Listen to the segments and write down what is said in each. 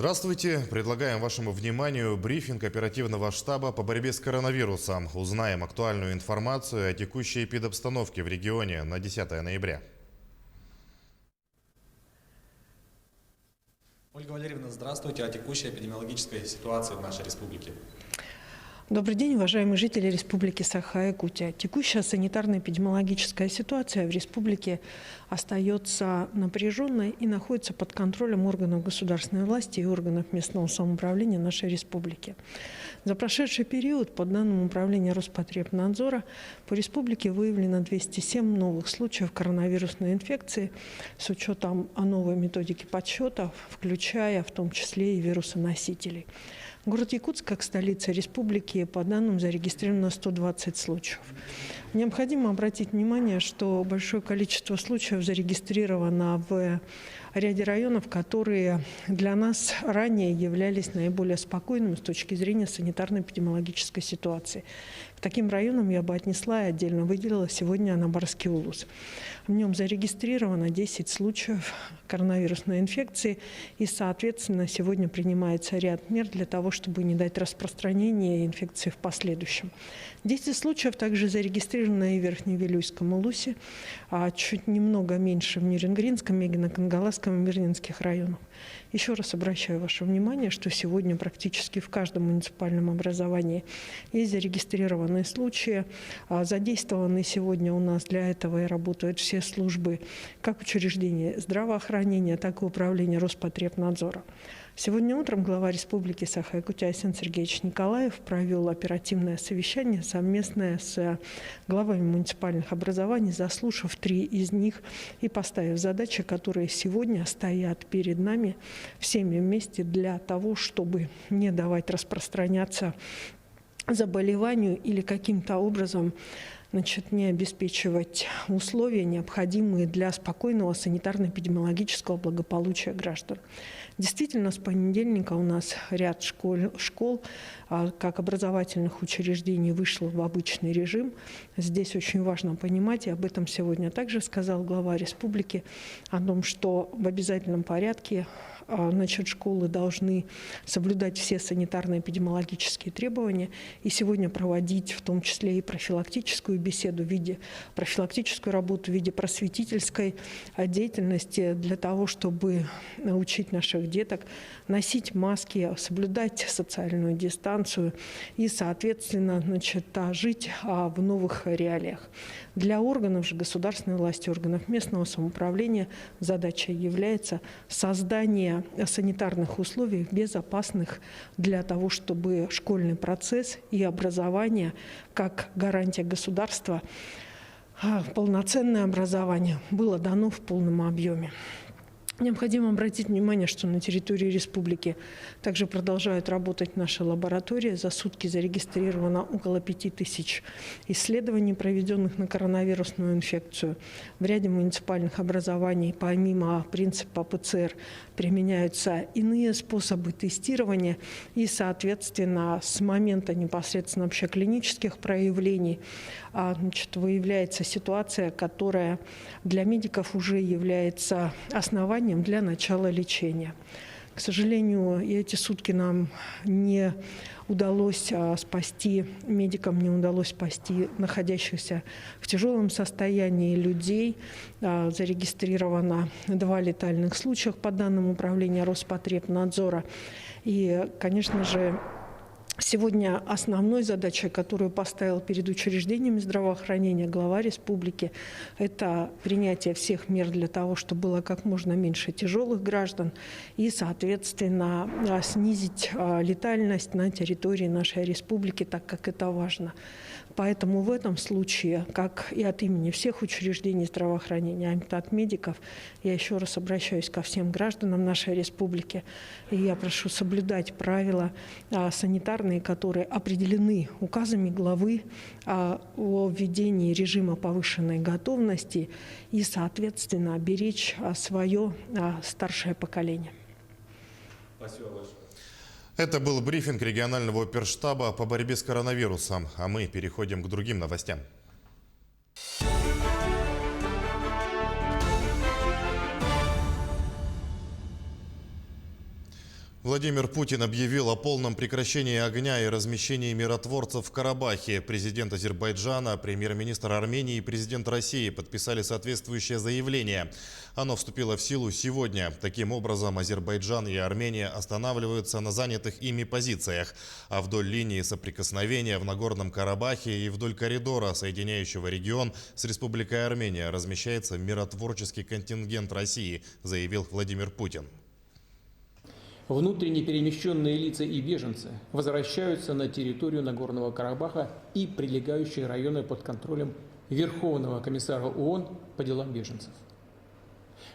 Здравствуйте. Предлагаем вашему вниманию брифинг оперативного штаба по борьбе с коронавирусом. Узнаем актуальную информацию о текущей эпидобстановке в регионе на 10 ноября. Ольга Валерьевна, здравствуйте. О текущей эпидемиологической ситуации в нашей республике. Добрый день, уважаемые жители Республики Саха-Якутия. Текущая санитарно-эпидемиологическая ситуация в республике остается напряженной и находится под контролем органов государственной власти и органов местного самоуправления нашей республики. За прошедший период, по данным Управления Роспотребнадзора, по республике выявлено 207 новых случаев коронавирусной инфекции с учетом новой методики подсчета, включая в том числе и вирусоносителей. Город Якутск, как столица республики, по данным зарегистрировано 120 случаев. Необходимо обратить внимание, что большое количество случаев зарегистрировано в ряде районов, которые для нас ранее являлись наиболее спокойными с точки зрения санитарно-эпидемиологической ситуации. К таким районам я бы отнесла и отдельно выделила сегодня Анабарский улус. В нем зарегистрировано 10 случаев коронавирусной инфекции, и, соответственно, сегодня принимается ряд мер для того, чтобы не дать распространения инфекции в последующем. 10 случаев также зарегистрировано и в Верхневилюйском улусе, а чуть немного меньше в Нерюнгринском, Мегино-Кангаласском и Мирнинских районах. Еще раз обращаю ваше внимание, что сегодня практически в каждом муниципальном образовании есть зарегистрированные случаи. Задействованы сегодня у нас для этого и работают все службы, как учреждения здравоохранения, так и управления Роспотребнадзора. Сегодня утром глава Республики Саха-Якутия Арсен Сергеевич Николаев провел оперативное совещание совместное с главами муниципальных образований, заслушав 3 из них и поставив задачи, которые сегодня стоят перед нами всеми вместе для того, чтобы не давать распространяться заболеванию или каким-то образом не обеспечивать условия, необходимые для спокойного санитарно-эпидемиологического благополучия граждан. Действительно, с понедельника у нас ряд школ, как образовательных учреждений, вышло в обычный режим. Здесь очень важно понимать, и об этом сегодня также сказал глава республики, о том, что в обязательном порядке школы должны соблюдать все санитарно-эпидемиологические требования и сегодня проводить в том числе и профилактическую беседу в виде профилактическую работу в виде просветительской деятельности для того, чтобы научить наших деток носить маски, соблюдать социальную дистанцию и, соответственно, жить в новых реалиях. Для органов же государственной власти, органов местного самоуправления задача является создание санитарных условий, безопасных для того, чтобы школьный процесс и образование, как гарантия государства, полноценное образование было дано в полном объеме. Необходимо обратить внимание, что на территории республики также продолжают работать наши лаборатории. За сутки зарегистрировано около 5000 исследований, проведенных на коронавирусную инфекцию. В ряде муниципальных образований, помимо принципа ПЦР, применяются иные способы тестирования. И, соответственно, с момента непосредственно клинических проявлений выявляется ситуация, которая для медиков уже является основанием для начала лечения. К сожалению, и эти сутки нам не удалось спасти, медикам не удалось спасти находящихся в тяжелом состоянии людей. Зарегистрировано 2 летальных случая по данным Управления Роспотребнадзора. И, конечно же, сегодня основной задачей, которую поставил перед учреждениями здравоохранения глава республики, это принятие всех мер для того, чтобы было как можно меньше тяжелых граждан и, соответственно, снизить летальность на территории нашей республики, так как это важно. Поэтому в этом случае, как и от имени всех учреждений здравоохранения, от медиков, я еще раз обращаюсь ко всем гражданам нашей республики, и я прошу соблюдать правила санитарные, которые определены указами главы о введении режима повышенной готовности и, соответственно, беречь свое старшее поколение. Спасибо большое. Это был брифинг регионального оперштаба по борьбе с коронавирусом, а мы переходим к другим новостям. Владимир Путин объявил о полном прекращении огня и размещении миротворцев в Карабахе. Президент Азербайджана, премьер-министр Армении и президент России подписали соответствующее заявление. Оно вступило в силу сегодня. Таким образом, Азербайджан и Армения останавливаются на занятых ими позициях. А вдоль линии соприкосновения в Нагорном Карабахе и вдоль коридора, соединяющего регион с Республикой Армения, размещается миротворческий контингент России, заявил Владимир Путин. Внутренне перемещенные лица и беженцы возвращаются на территорию Нагорного Карабаха и прилегающие районы под контролем Верховного комиссара ООН по делам беженцев.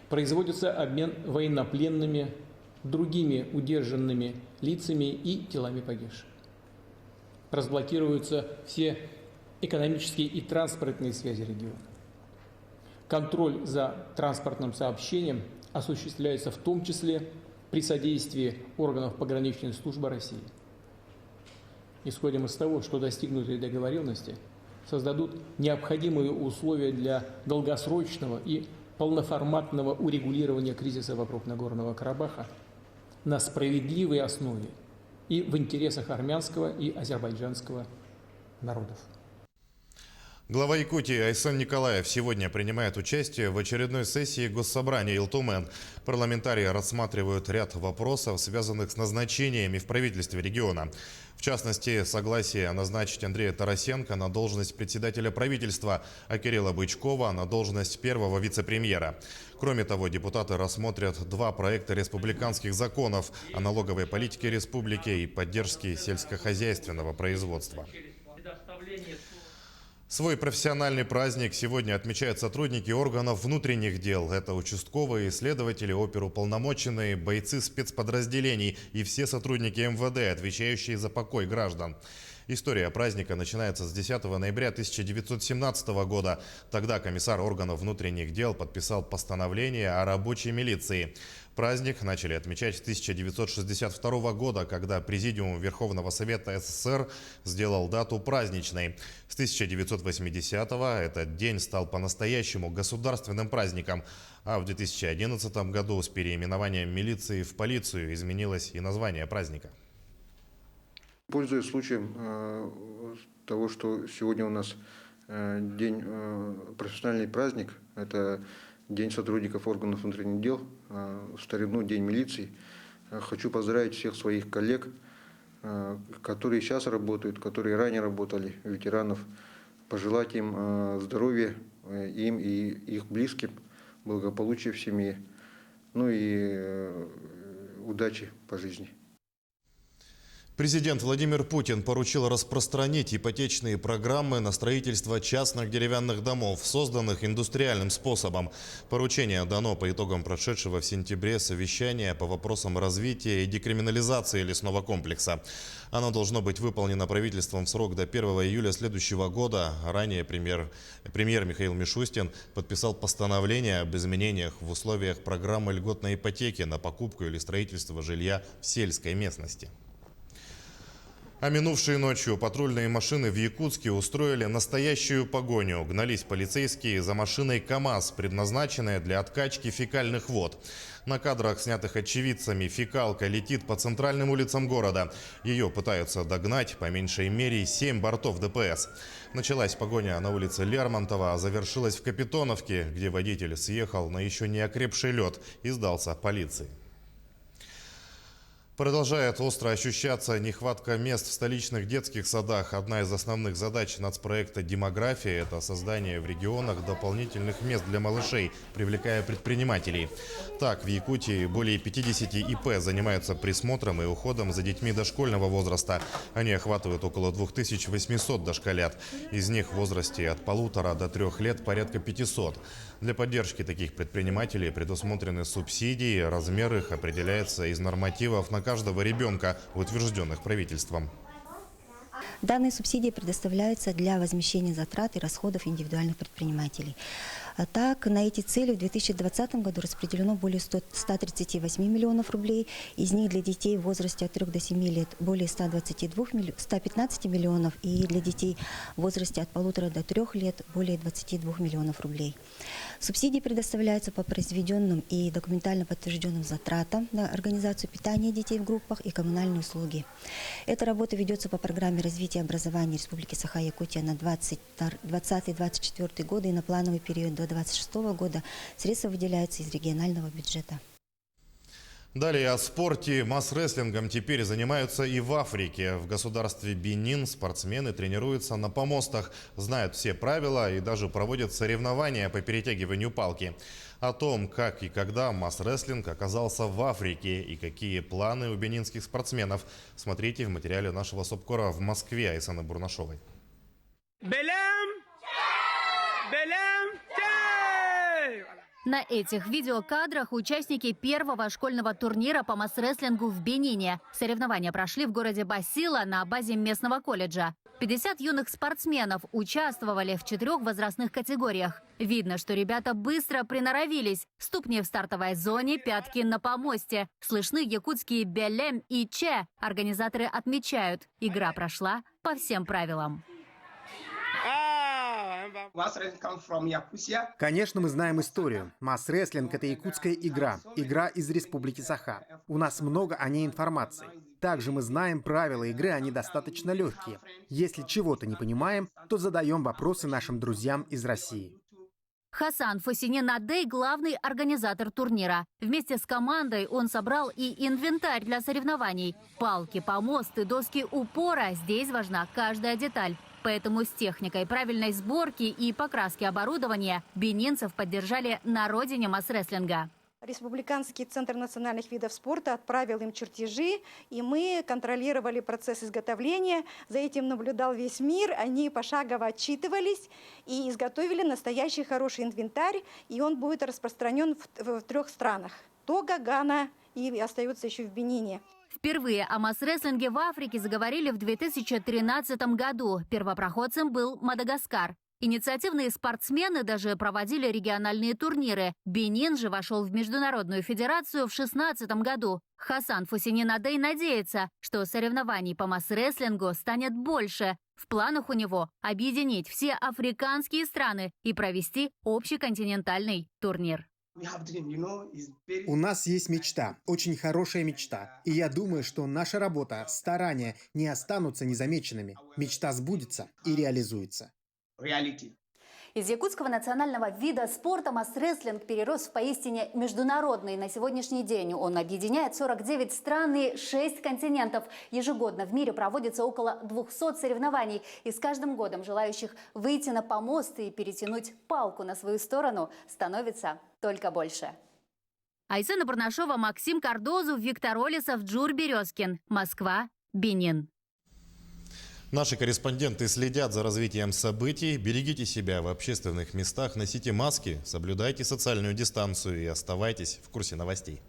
Производится обмен военнопленными, другими удержанными лицами и телами погибших. Разблокируются все экономические и транспортные связи региона. Контроль за транспортным сообщением осуществляется в том числе при содействии органов пограничной службы России. Исходим из того, что достигнутые договоренности создадут необходимые условия для долгосрочного и полноформатного урегулирования кризиса вокруг Нагорного Карабаха на справедливой основе и в интересах армянского и азербайджанского народов. Глава Якутии Айсен Николаев сегодня принимает участие в очередной сессии Госсобрания Илтумен. Парламентарии рассматривают ряд вопросов, связанных с назначениями в правительстве региона. В частности, согласие назначить Андрея Тарасенко на должность председателя правительства, а Кирилла Бычкова на должность первого вице-премьера. Кроме того, депутаты рассмотрят два проекта республиканских законов о налоговой политике республики и поддержке сельскохозяйственного производства. Свой профессиональный праздник сегодня отмечают сотрудники органов внутренних дел. Это участковые, следователи, оперуполномоченные, бойцы спецподразделений и все сотрудники МВД, отвечающие за покой граждан. История праздника начинается с 10 ноября 1917 года. Тогда комиссар органов внутренних дел подписал постановление о рабочей милиции. Праздник начали отмечать с 1962 года, когда Президиум Верховного Совета СССР сделал дату праздничной. С 1980-го этот день стал по-настоящему государственным праздником. А в 2011 году с переименованием милиции в полицию изменилось и название праздника. Пользуясь случаем того, что сегодня у нас день, профессиональный праздник, это День сотрудников органов внутренних дел, в старину День милиции, хочу поздравить всех своих коллег, которые сейчас работают, которые ранее работали, ветеранов, пожелать им здоровья, им и их близким, благополучия в семье, ну и удачи по жизни. Президент Владимир Путин поручил распространить ипотечные программы на строительство частных деревянных домов, созданных индустриальным способом. Поручение дано по итогам прошедшего в сентябре совещания по вопросам развития и декриминализации лесного комплекса. Оно должно быть выполнено правительством в срок до 1 июля следующего года. Ранее премьер Михаил Мишустин подписал постановление об изменениях в условиях программы льготной ипотеки на покупку или строительство жилья в сельской местности. А минувшей ночью патрульные машины в Якутске устроили настоящую погоню. Гнались полицейские за машиной КАМАЗ, предназначенной для откачки фекальных вод. На кадрах, снятых очевидцами, фекалка летит по центральным улицам города. Ее пытаются догнать по меньшей мере 7 бортов ДПС. Началась погоня на улице Лермонтова, а завершилась в Капитоновке, где водитель съехал на еще не окрепший лед и сдался полиции. Продолжает остро ощущаться нехватка мест в столичных детских садах. Одна из основных задач нацпроекта «Демография» – это создание в регионах дополнительных мест для малышей, привлекая предпринимателей. Так, в Якутии более 50 ИП занимаются присмотром и уходом за детьми дошкольного возраста. Они охватывают около 2800 дошколят. Из них в возрасте от 1,5 до 3 лет порядка 500. Для поддержки таких предпринимателей предусмотрены субсидии. Размер их определяется из нормативов на каждого ребенка, утвержденных правительством. Данные субсидии предоставляются для возмещения затрат и расходов индивидуальных предпринимателей. А так, на эти цели в 2020 году распределено более 138 миллионов рублей. Из них для детей в возрасте от 3 до 7 лет более 115 миллионов и для детей в возрасте от 1,5 до 3 лет более 22 миллионов рублей. Субсидии предоставляются по произведенным и документально подтвержденным затратам на организацию питания детей в группах и коммунальные услуги. Эта работа ведется по программе развития образования Республики Саха-Якутия на 2020-2024 годы и на плановый период до 2026 года. Средства выделяются из регионального бюджета. Далее о спорте. Масс-рестлингом теперь занимаются и в Африке. В государстве Бенин спортсмены тренируются на помостах, знают все правила и даже проводят соревнования по перетягиванию палки. О том, как и когда масс-рестлинг оказался в Африке и какие планы у бенинских спортсменов, смотрите в материале нашего СОБКОРа в Москве Айсаны Бурнашовой. На этих видеокадрах участники первого школьного турнира по масс-рестлингу в Бенине. Соревнования прошли в городе Басила на базе местного колледжа. 50 юных спортсменов участвовали в 4 возрастных категориях. Видно, что ребята быстро приноровились. Ступни в стартовой зоне, пятки на помосте. Слышны якутские «белем» и «че». Организаторы отмечают, игра прошла по всем правилам. Конечно, мы знаем историю. Масс-рестлинг – это якутская игра. Игра из Республики Саха. У нас много о ней информации. Также мы знаем правила игры, они достаточно легкие. Если чего-то не понимаем, то задаем вопросы нашим друзьям из России. Хасан Фосинин-Адей – главный организатор турнира. Вместе с командой он собрал и инвентарь для соревнований. Палки, помосты, доски упора – здесь важна каждая деталь. Поэтому с техникой правильной сборки и покраски оборудования бенинцев поддержали на родине масс-рестлинга. Республиканский центр национальных видов спорта отправил им чертежи, и мы контролировали процесс изготовления. За этим наблюдал весь мир. Они пошагово отчитывались и изготовили настоящий хороший инвентарь. И он будет распространен в 3 странах – Того, Гана и остается еще в Бенине. Впервые о масс-рестлинге в Африке заговорили в 2013 году. Первопроходцем был Мадагаскар. Инициативные спортсмены даже проводили региональные турниры. Бенин же вошел в Международную федерацию в 2016 году. Хасан Фосинин-Адей надеется, что соревнований по масс-рестлингу станет больше. В планах у него объединить все африканские страны и провести общеконтинентальный турнир. У нас есть мечта, очень хорошая мечта. И я думаю, что наша работа, старания не останутся незамеченными. Мечта сбудется и реализуется. Из якутского национального вида спорта масс-рестлинг перерос в поистине международный. На сегодняшний день он объединяет 49 стран и 6 континентов. Ежегодно в мире проводится около 200 соревнований. И с каждым годом желающих выйти на помост и перетянуть палку на свою сторону становится только больше. Айсана Бурнашова, Максим Кардозу, Виктор Олесов, Джур Березкин. Москва, Бенин. Наши корреспонденты следят за развитием событий. Берегите себя в общественных местах, носите маски, соблюдайте социальную дистанцию и оставайтесь в курсе новостей.